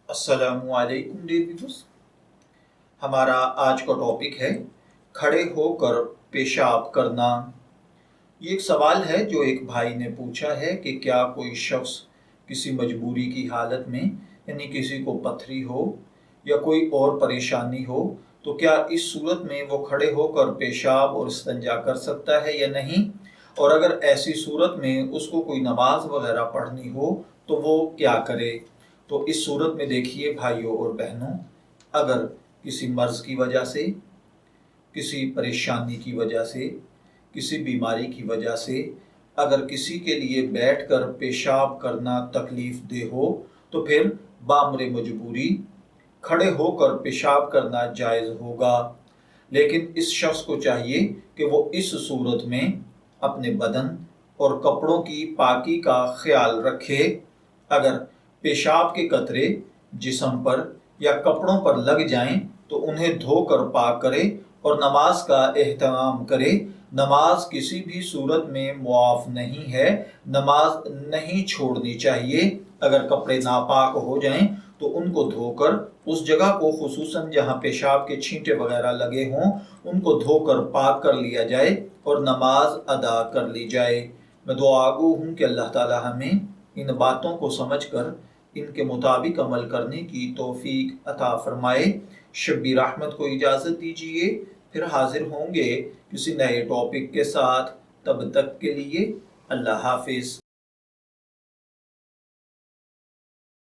अस्सलामु अलैकुम dear viewers. हमारा आज का टॉपिक है खड़े होकर पेशाब करना। ये एक सवाल है जो एक भाई ने पूछा है कि क्या कोई शख्स किसी मजबूरी की हालत में, यानी किसी को पथरी हो या कोई और परेशानी हो, तो क्या इस सूरत में वो खड़े होकर पेशाब और इस्तिंजा कर सकता है या नहीं, और अगर ऐसी सूरत में उसको कोई नमाज वगैरह पढ़नी हो तो वो क्या करे। तो इस सूरत में देखिए भाइयों और बहनों, अगर किसी मर्ज़ की वजह से, किसी परेशानी की वजह से, किसी बीमारी की वजह से अगर किसी के लिए बैठकर पेशाब करना तकलीफ़ दे हो तो फिर बामरे मजबूरी खड़े होकर पेशाब करना जायज़ होगा। लेकिन इस शख्स को चाहिए कि वो इस सूरत में अपने बदन और कपड़ों की पाकी का ख्याल रखे। अगर पेशाब के कतरे जिस्म पर या कपड़ों पर लग जाएं तो उन्हें धोकर पाक करे और नमाज का एहतमाम करे। नमाज किसी भी सूरत में मुआफ नहीं है, नमाज नहीं छोड़नी चाहिए। अगर कपड़े नापाक हो जाएं तो उनको धोकर उस जगह को, खुसूसन जहां पेशाब के छींटे वगैरह लगे हों, उनको धोकर पाक कर लिया जाए और नमाज अदा कर ली जाए। मैं दुआगो हूँ कि अल्लाह ताला हमें इन बातों को समझकर इनके मुताबिक अमल करने की तौफीक अता फरमाए। शब्बीर अहमद को इजाज़त दीजिए, फिर हाजिर होंगे किसी नए टॉपिक के साथ। तब तक के लिए अल्लाह हाफिज़।